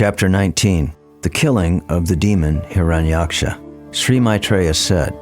Chapter 19. The Killing of the Demon Hiranyaksha. Sri Maitreya said,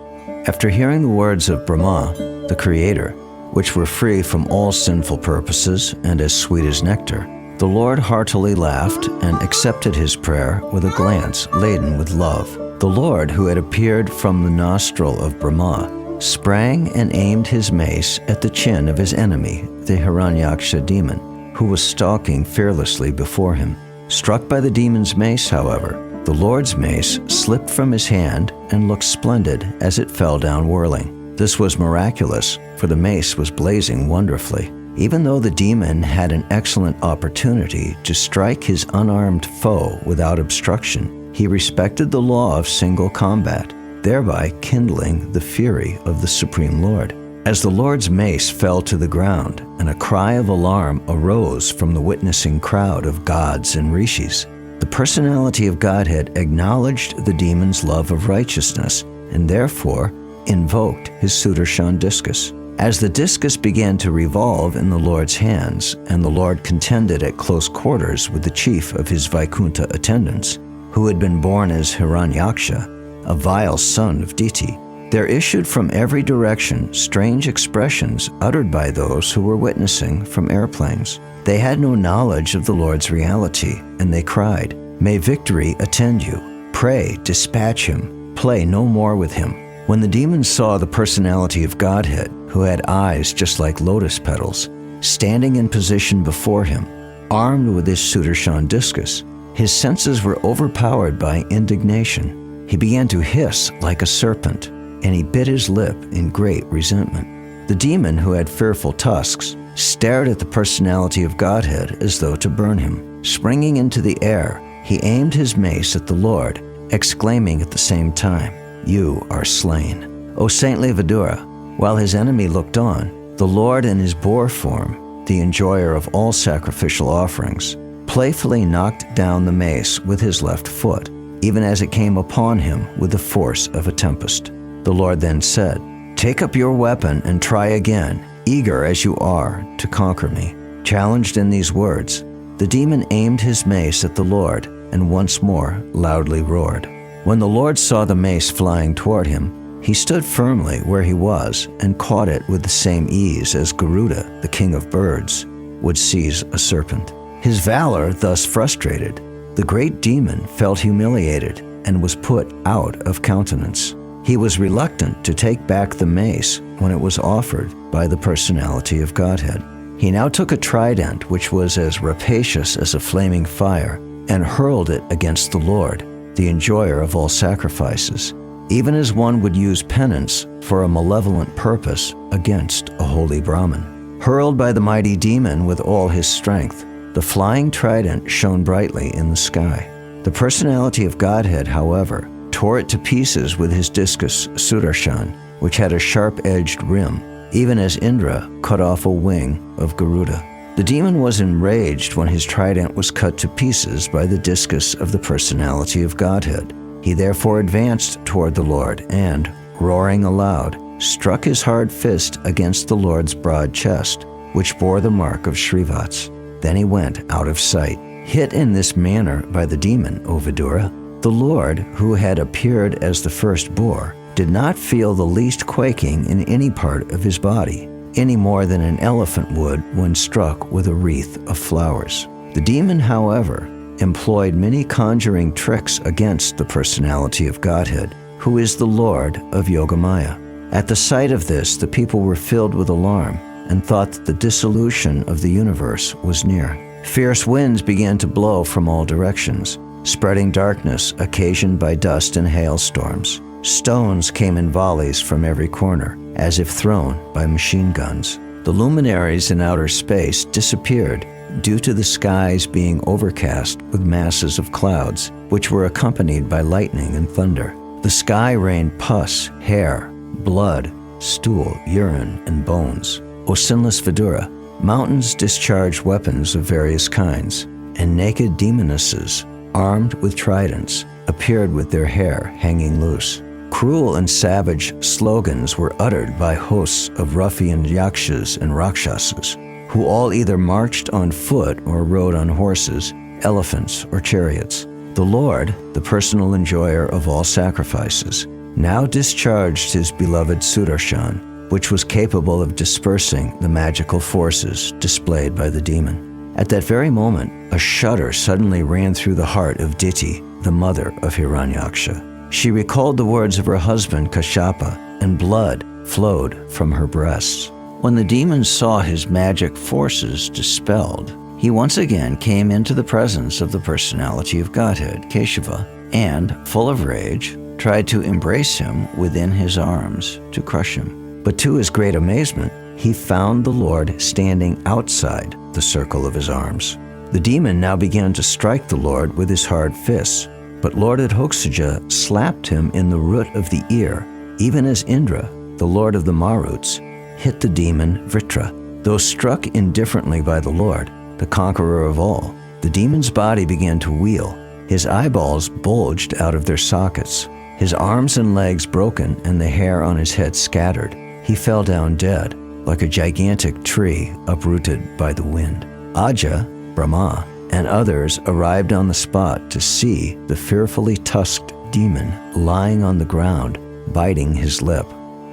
after hearing the words of Brahma, the Creator, which were free from all sinful purposes and as sweet as nectar, the Lord heartily laughed and accepted his prayer with a glance laden with love. The Lord, who had appeared from the nostril of Brahma, sprang and aimed his mace at the chin of his enemy, the Hiranyaksha demon, who was stalking fearlessly before him. Struck by the demon's mace, however, the Lord's mace slipped from his hand and looked splendid as it fell down whirling. This was miraculous, for the mace was blazing wonderfully. Even though the demon had an excellent opportunity to strike his unarmed foe without obstruction, he respected the law of single combat, thereby kindling the fury of the Supreme Lord. As the Lord's mace fell to the ground, and a cry of alarm arose from the witnessing crowd of gods and rishis, the personality of Godhead acknowledged the demon's love of righteousness and therefore invoked his Sudarshan discus. As the discus began to revolve in the Lord's hands, and the Lord contended at close quarters with the chief of his Vaikuntha attendants, who had been born as Hiranyaksha, a vile son of Diti, there issued from every direction strange expressions uttered by those who were witnessing from airplanes. They had no knowledge of the Lord's reality, and they cried, "May victory attend you! Pray, dispatch him! Play no more with him!" When the demon saw the personality of Godhead, who had eyes just like lotus petals, standing in position before him, armed with his Sudarshan discus, his senses were overpowered by indignation. He began to hiss like a serpent, and he bit his lip in great resentment. The demon, who had fearful tusks, stared at the personality of Godhead as though to burn him. Springing into the air, he aimed his mace at the Lord, exclaiming at the same time, "You are slain." O saintly Vidura, while his enemy looked on, the Lord in his boar form, the enjoyer of all sacrificial offerings, playfully knocked down the mace with his left foot, even as it came upon him with the force of a tempest. The Lord then said, "Take up your weapon and try again, eager as you are to conquer me." Challenged in these words, the demon aimed his mace at the Lord and once more loudly roared. When the Lord saw the mace flying toward him, he stood firmly where he was and caught it with the same ease as Garuda, the king of birds, would seize a serpent. His valor thus frustrated, the great demon felt humiliated and was put out of countenance. He was reluctant to take back the mace when it was offered by the personality of Godhead. He now took a trident which was as rapacious as a flaming fire and hurled it against the Lord, the enjoyer of all sacrifices, even as one would use penance for a malevolent purpose against a holy Brahmin. Hurled by the mighty demon with all his strength, the flying trident shone brightly in the sky. The personality of Godhead, however, tore it to pieces with his discus Sudarshan, which had a sharp-edged rim, even as Indra cut off a wing of Garuda. The demon was enraged when his trident was cut to pieces by the discus of the personality of Godhead. He therefore advanced toward the Lord and, roaring aloud, struck his hard fist against the Lord's broad chest, which bore the mark of Srivats. Then he went out of sight. Hit in this manner by the demon, O Vidura, the Lord, who had appeared as the first boar, did not feel the least quaking in any part of his body, any more than an elephant would when struck with a wreath of flowers. The demon, however, employed many conjuring tricks against the personality of Godhead, who is the Lord of Yogamaya. At the sight of this, the people were filled with alarm and thought that the dissolution of the universe was near. Fierce winds began to blow from all directions, spreading darkness occasioned by dust and hailstorms. Stones came in volleys from every corner, as if thrown by machine guns. The luminaries in outer space disappeared due to the skies being overcast with masses of clouds, which were accompanied by lightning and thunder. The sky rained pus, hair, blood, stool, urine, and bones. O sinless Vidura, mountains discharged weapons of various kinds, and naked demonesses, armed with tridents, appeared with their hair hanging loose. Cruel and savage slogans were uttered by hosts of ruffian yakshas and rakshasas, who all either marched on foot or rode on horses, elephants, or chariots. The Lord, the personal enjoyer of all sacrifices, now discharged his beloved Sudarshan, which was capable of dispersing the magical forces displayed by the demon. At that very moment, a shudder suddenly ran through the heart of Diti, the mother of Hiranyaksha. She recalled the words of her husband Kashyapa, and blood flowed from her breasts. When the demon saw his magic forces dispelled, he once again came into the presence of the personality of Godhead, Keshava, and, full of rage, tried to embrace him within his arms to crush him. But to his great amazement, he found the Lord standing outside the circle of his arms. The demon now began to strike the Lord with his hard fists, but Lord Adhokshaja slapped him in the root of the ear, even as Indra, the lord of the Maruts, hit the demon Vritra. Though struck indifferently by the Lord, the conqueror of all, the demon's body began to wheel. His eyeballs bulged out of their sockets, his arms and legs broken, and the hair on his head scattered. He fell down dead, like a gigantic tree uprooted by the wind. Aja, Brahma, and others arrived on the spot to see the fearfully tusked demon lying on the ground, biting his lip.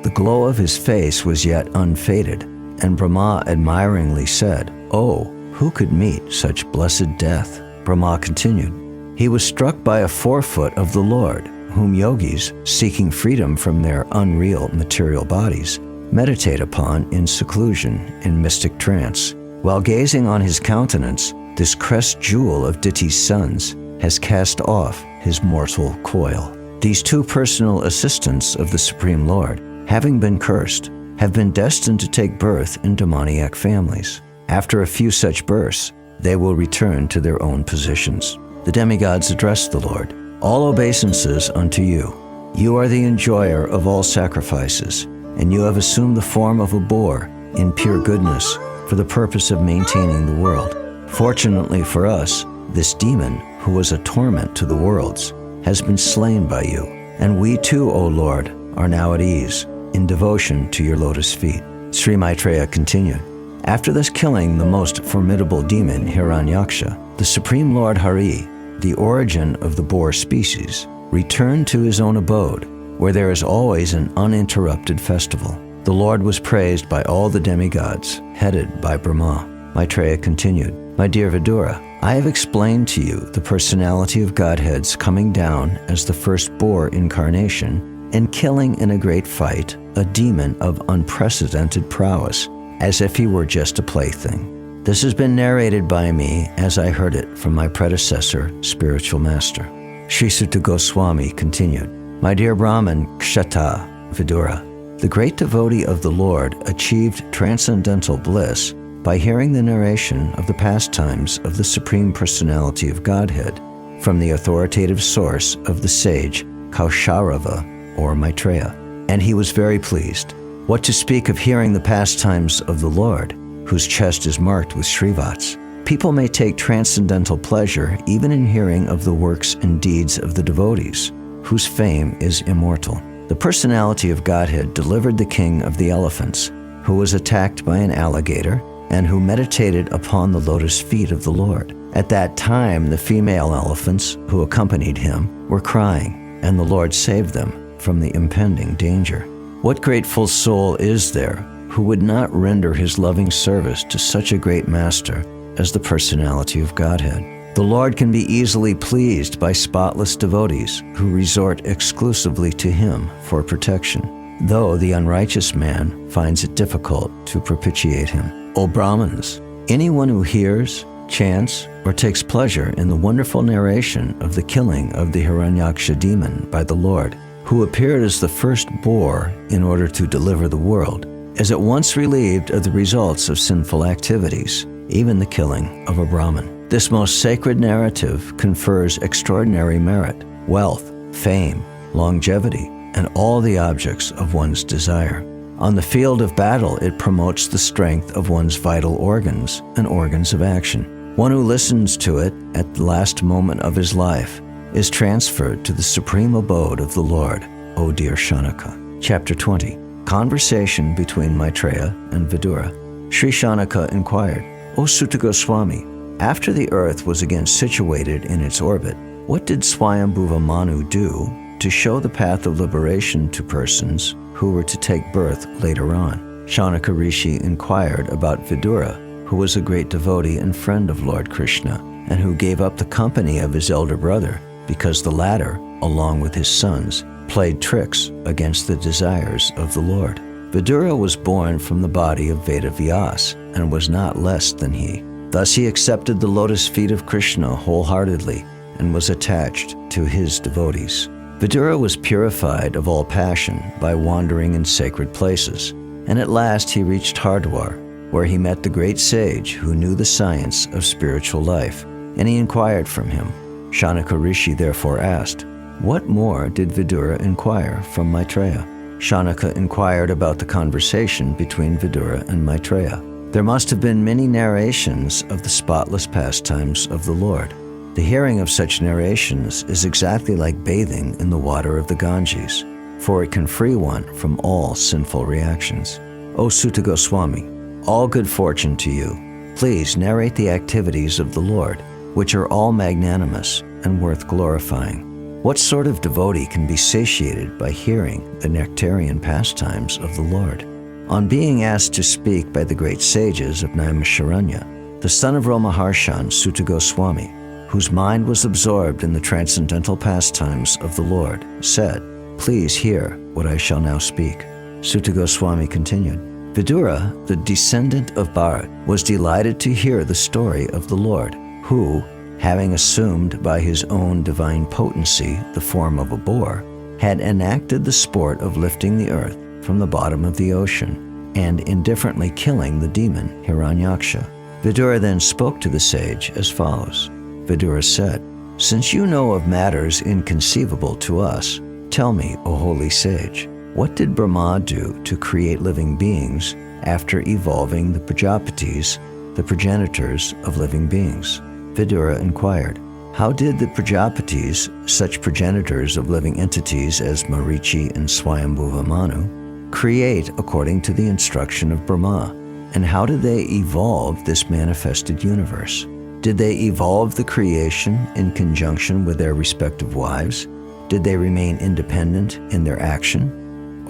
The glow of his face was yet unfaded, and Brahma admiringly said, "Oh, who could meet such blessed death?" Brahma continued, "He was struck by a forefoot of the Lord, whom yogis, seeking freedom from their unreal material bodies, meditate upon in seclusion in mystic trance. While gazing on his countenance, this crest jewel of Diti's sons has cast off his mortal coil." These two personal assistants of the Supreme Lord, having been cursed, have been destined to take birth in demoniac families. After a few such births, they will return to their own positions. The demigods addressed the Lord, "All obeisances unto you. You are the enjoyer of all sacrifices, and you have assumed the form of a boar in pure goodness for the purpose of maintaining the world. Fortunately for us, this demon, who was a torment to the worlds, has been slain by you, and we too, O Lord, are now at ease in devotion to your lotus feet." Sri Maitreya continued, "After thus killing the most formidable demon, Hiranyaksha, the Supreme Lord Hari, the origin of the boar species, returned to his own abode, where there is always an uninterrupted festival. The Lord was praised by all the demigods, headed by Brahma." Maitreya continued, "My dear Vidura, I have explained to you the personality of Godhead's coming down as the first boar incarnation and killing in a great fight a demon of unprecedented prowess, as if he were just a plaything. This has been narrated by me as I heard it from my predecessor, spiritual master." Sri Sutta Goswami continued, "My dear Brahman Kshata Vidura, the great devotee of the Lord achieved transcendental bliss by hearing the narration of the pastimes of the Supreme Personality of Godhead from the authoritative source of the sage Kausharava or Maitreya, and he was very pleased. What to speak of hearing the pastimes of the Lord, whose chest is marked with Srivats? People may take transcendental pleasure even in hearing of the works and deeds of the devotees, whose fame is immortal. The personality of Godhead delivered the king of the elephants, who was attacked by an alligator, and who meditated upon the lotus feet of the Lord. At that time, the female elephants who accompanied him were crying, and the Lord saved them from the impending danger. What grateful soul is there who would not render his loving service to such a great master as the personality of Godhead? The Lord can be easily pleased by spotless devotees who resort exclusively to him for protection, though the unrighteous man finds it difficult to propitiate him. O Brahmins, anyone who hears, chants, or takes pleasure in the wonderful narration of the killing of the Hiranyaksha demon by the Lord, who appeared as the first boar in order to deliver the world, is at once relieved of the results of sinful activities, even the killing of a Brahmin. This most sacred narrative confers extraordinary merit, wealth, fame, longevity, and all the objects of one's desire. On the field of battle, it promotes the strength of one's vital organs and organs of action. One who listens to it at the last moment of his life is transferred to the supreme abode of the Lord, O dear Shanaka. Chapter 20. Conversation between Maitreya and Vidura. Sri Shanaka inquired, "O Sutta Goswami, After the earth was again situated in its orbit, what did Swayambhuva Manu do to show the path of liberation to persons who were to take birth later on? Shaunaka Rishi inquired about Vidura, who was a great devotee and friend of Lord Krishna, and who gave up the company of his elder brother because the latter, along with his sons, played tricks against the desires of the Lord. Vidura was born from the body of Vedavyas and was not less than he. Thus he accepted the lotus feet of Krishna wholeheartedly and was attached to his devotees. Vidura was purified of all passion by wandering in sacred places, and at last he reached Hardwar, where he met the great sage who knew the science of spiritual life, and he inquired from him. Shaunaka Rishi therefore asked, "What more did Vidura inquire from Maitreya?" Shaunaka inquired about the conversation between Vidura and Maitreya. There must have been many narrations of the spotless pastimes of the Lord. The hearing of such narrations is exactly like bathing in the water of the Ganges, for it can free one from all sinful reactions. O Sutta Goswami, all good fortune to you. Please narrate the activities of the Lord, which are all magnanimous and worth glorifying. What sort of devotee can be satiated by hearing the nectarian pastimes of the Lord? On being asked to speak by the great sages of Naimisharanya, the son of Romaharshan, Sutta Goswami, whose mind was absorbed in the transcendental pastimes of the Lord, said, "Please hear what I shall now speak." Sutta Goswami continued, Vidura, the descendant of Bharat, was delighted to hear the story of the Lord, who, having assumed by his own divine potency the form of a boar, had enacted the sport of lifting the earth from the bottom of the ocean and indifferently killing the demon Hiranyaksha. Vidura then spoke to the sage as follows. Vidura said, "Since you know of matters inconceivable to us, tell me, O holy sage, what did Brahma do to create living beings after evolving the Prajapatis, the progenitors of living beings?" Vidura inquired, "How did the Prajapatis, such progenitors of living entities as Marichi and Swayambhuva Manu, create according to the instruction of Brahma? And how did they evolve this manifested universe? Did they evolve the creation in conjunction with their respective wives? Did they remain independent in their action?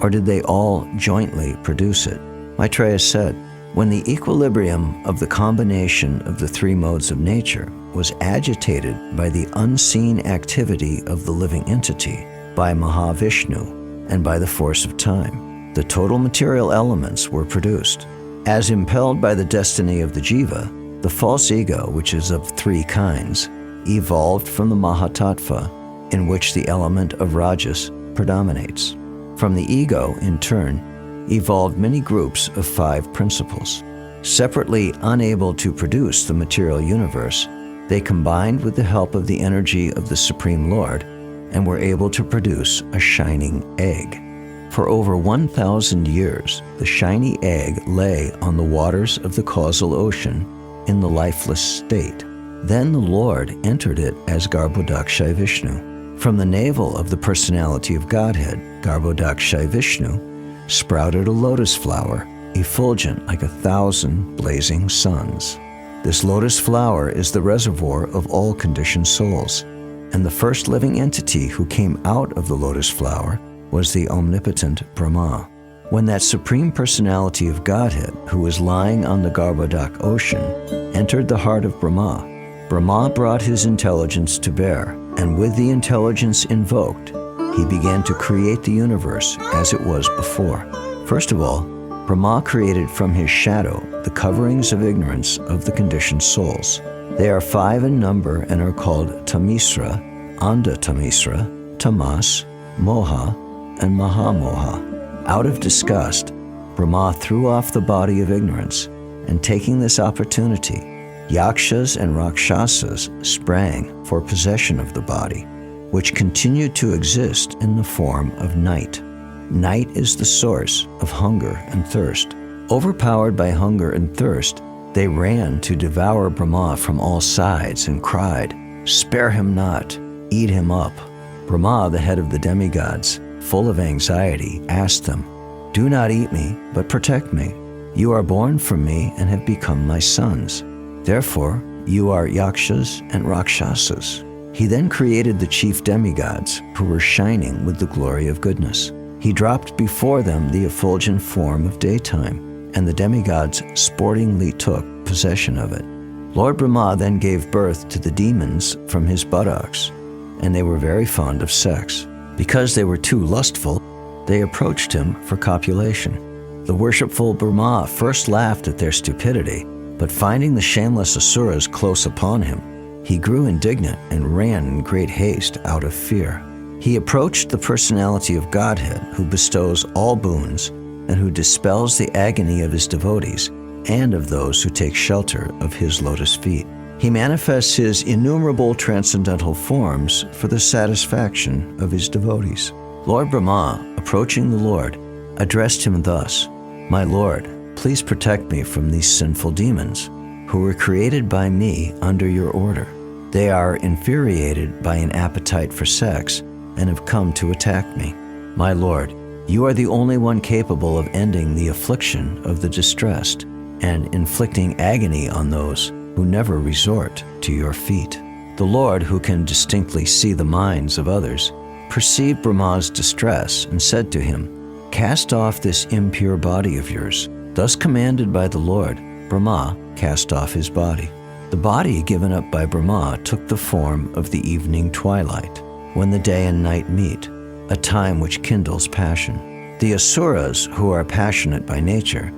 Or did they all jointly produce it?" Maitreya said, "When the equilibrium of the combination of the three modes of nature was agitated by the unseen activity of the living entity, by Mahavishnu, and by the force of time, the total material elements were produced. As impelled by the destiny of the jiva, the false ego, which is of three kinds, evolved from the Mahatattva, in which the element of Rajas predominates. From the ego, in turn, evolved many groups of 5 principles. Separately unable to produce the material universe, they combined with the help of the energy of the Supreme Lord and were able to produce a shining egg. For over 1,000 years, the shiny egg lay on the waters of the causal ocean in the lifeless state. Then the Lord entered it as Garbhodakshay Vishnu. From the navel of the personality of Godhead, Garbhodakshay Vishnu, sprouted a lotus flower, effulgent like 1,000 blazing suns. This lotus flower is the reservoir of all conditioned souls, and the first living entity who came out of the lotus flower was the omnipotent Brahma. When that supreme personality of Godhead, who was lying on the Garbhodak ocean, entered the heart of Brahma, Brahma brought his intelligence to bear, and with the intelligence invoked, he began to create the universe as it was before. First of all, Brahma created from his shadow the coverings of ignorance of the conditioned souls. They are 5 in number and are called Tamisra, Anda Tamisra, Tamas, Moha, and Mahamoha. Out of disgust, Brahma threw off the body of ignorance, and taking this opportunity, Yakshas and Rakshasas sprang for possession of the body, which continued to exist in the form of night. Night is the source of hunger and thirst. Overpowered by hunger and thirst, they ran to devour Brahma from all sides and cried, "Spare him not, eat him up." Brahma, the head of the demigods, full of anxiety, asked them, "Do not eat me, but protect me. You are born from me and have become my sons. Therefore, you are Yakshas and Rakshasas. He then created the chief demigods, who were shining with the glory of goodness. He dropped before them the effulgent form of daytime, and the demigods sportingly took possession of it. Lord Brahma then gave birth to the demons from his buttocks, and they were very fond of sex. Because they were too lustful, they approached him for copulation. The worshipful Brahma first laughed at their stupidity, but finding the shameless asuras close upon him, he grew indignant and ran in great haste out of fear. He approached the personality of Godhead, who bestows all boons and who dispels the agony of his devotees and of those who take shelter of his lotus feet. He manifests his innumerable transcendental forms for the satisfaction of his devotees. Lord Brahma, approaching the Lord, addressed him thus, "My Lord, please protect me from these sinful demons, who were created by me under your order. They are infuriated by an appetite for sex and have come to attack me. My Lord, you are the only one capable of ending the affliction of the distressed and inflicting agony on those who never resort to your feet." The Lord, who can distinctly see the minds of others, perceived Brahma's distress and said to him, "Cast off this impure body of yours." Thus commanded by the Lord, Brahma cast off his body. The body given up by Brahma took the form of the evening twilight, when the day and night meet, a time which kindles passion. The asuras, who are passionate by nature,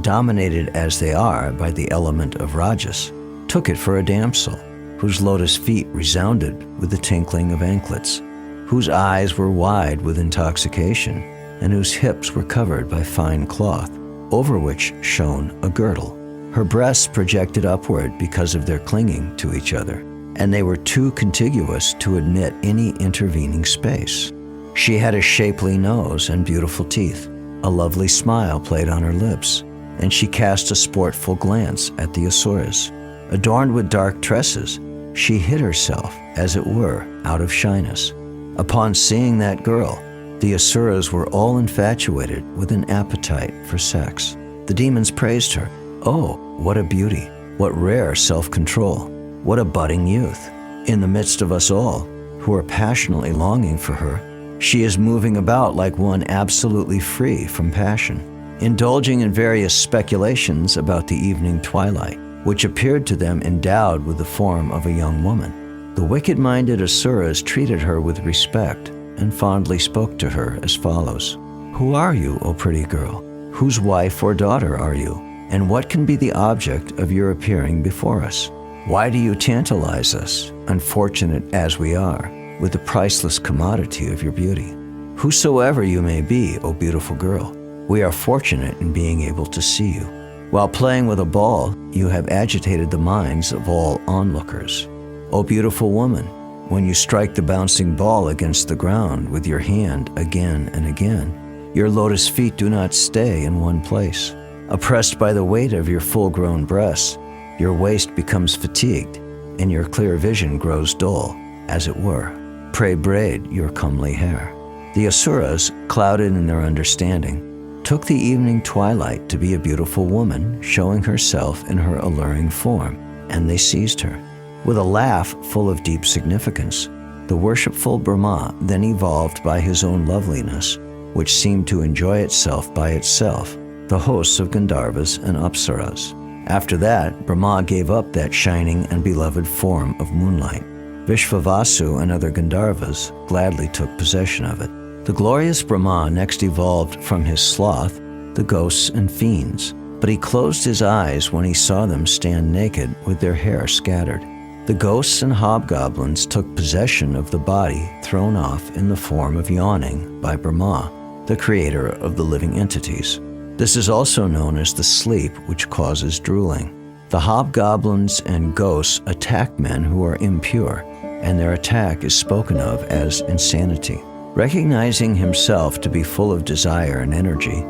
dominated as they are by the element of rajas, took it for a damsel, whose lotus feet resounded with the tinkling of anklets, whose eyes were wide with intoxication, and whose hips were covered by fine cloth, over which shone a girdle. Her breasts projected upward because of their clinging to each other, and they were too contiguous to admit any intervening space. She had a shapely nose and beautiful teeth. A lovely smile played on her lips, and she cast a sportful glance at the asuras. Adorned with dark tresses, she hid herself, as it were, out of shyness. Upon seeing that girl, the asuras were all infatuated with an appetite for sex. The demons praised her. "Oh, what a beauty! What rare self-control! What a budding youth! In the midst of us all, who are passionately longing for her, she is moving about like one absolutely free from passion, indulging in various speculations about the evening twilight, which appeared to them endowed with the form of a young woman. The wicked-minded asuras treated her with respect and fondly spoke to her as follows. "Who are you, O pretty girl? Whose wife or daughter are you? And what can be the object of your appearing before us? Why do you tantalize us, unfortunate as we are, with the priceless commodity of your beauty? Whosoever you may be, O beautiful girl, we are fortunate in being able to see you. While playing with a ball, you have agitated the minds of all onlookers. O beautiful woman, when you strike the bouncing ball against the ground with your hand again and again, your lotus feet do not stay in one place. Oppressed by the weight of your full-grown breasts, your waist becomes fatigued, and your clear vision grows dull, as it were. Pray braid your comely hair." The asuras, clouded in their understanding, took the evening twilight to be a beautiful woman showing herself in her alluring form, and they seized her. With a laugh full of deep significance, the worshipful Brahma then evolved by his own loveliness, which seemed to enjoy itself by itself, the hosts of Gandharvas and Apsaras. After that, Brahma gave up that shining and beloved form of moonlight. Vishvavasu and other Gandharvas gladly took possession of it. The glorious Brahma next evolved from his sloth the ghosts and fiends, but he closed his eyes when he saw them stand naked with their hair scattered. The ghosts and hobgoblins took possession of the body thrown off in the form of yawning by Brahma, the creator of the living entities. This is also known as the sleep which causes drooling. The hobgoblins and ghosts attack men who are impure, and their attack is spoken of as insanity. Recognizing himself to be full of desire and energy,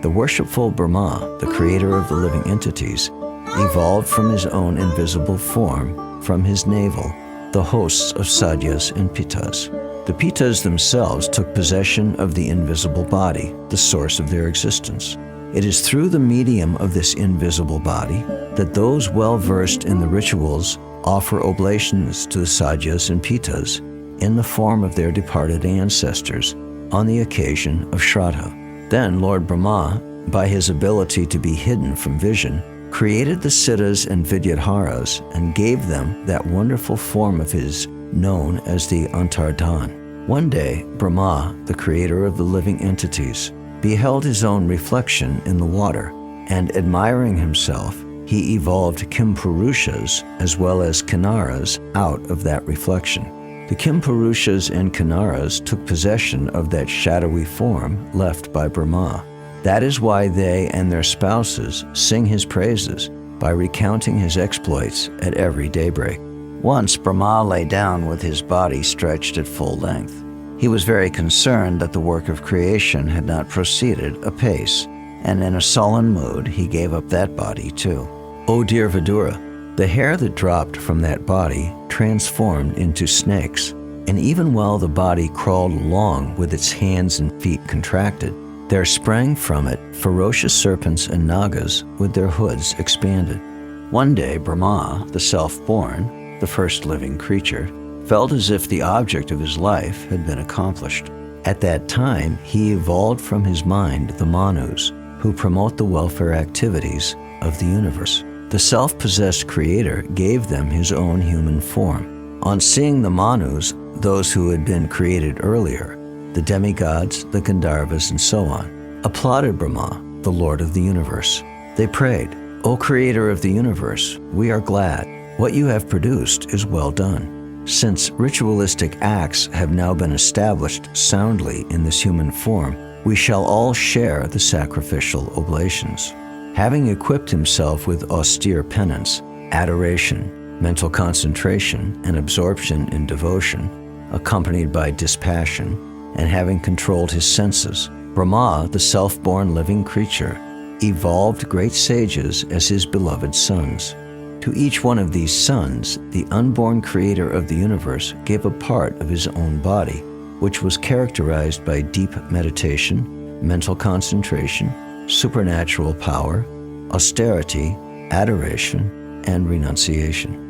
the worshipful Brahma, the creator of the living entities, evolved from his own invisible form, from his navel, the hosts of Sadyas and Pitas. The Pitas themselves took possession of the invisible body, the source of their existence. It is through the medium of this invisible body that those well-versed in the rituals offer oblations to the Sadyas and Pitas in the form of their departed ancestors on the occasion of Shraddha. Then Lord Brahma, by his ability to be hidden from vision, created the Siddhas and Vidyadharas and gave them that wonderful form of his known as the Antardhan. One day, Brahma, the creator of the living entities, beheld his own reflection in the water, and admiring himself, he evolved Kimpurushas as well as Kinnaras out of that reflection. The Kimpurushas and Kinnaras took possession of that shadowy form left by Brahma. That is why they and their spouses sing his praises by recounting his exploits at every daybreak. Once Brahma lay down with his body stretched at full length. He was very concerned that the work of creation had not proceeded apace, and in a sullen mood he gave up that body too. O dear Vidura, the hair that dropped from that body transformed into snakes, and even while the body crawled along with its hands and feet contracted, there sprang from it ferocious serpents and nagas with their hoods expanded. One day Brahma, the self-born, the first living creature, felt as if the object of his life had been accomplished. At that time, he evolved from his mind the Manus, who promote the welfare activities of the universe. The self-possessed creator gave them his own human form. On seeing the Manus, those who had been created earlier, the demigods, the Gandharvas, and so on, applauded Brahma, the Lord of the universe. They prayed, "O Creator of the universe, we are glad. What you have produced is well done. Since ritualistic acts have now been established soundly in this human form, we shall all share the sacrificial oblations." Having equipped himself with austere penance, adoration, mental concentration, and absorption in devotion, accompanied by dispassion, and having controlled his senses, Brahma, the self-born living creature, evolved great sages as his beloved sons. To each one of these sons, the unborn creator of the universe gave a part of his own body, which was characterized by deep meditation, mental concentration, supernatural power, austerity, adoration, and renunciation.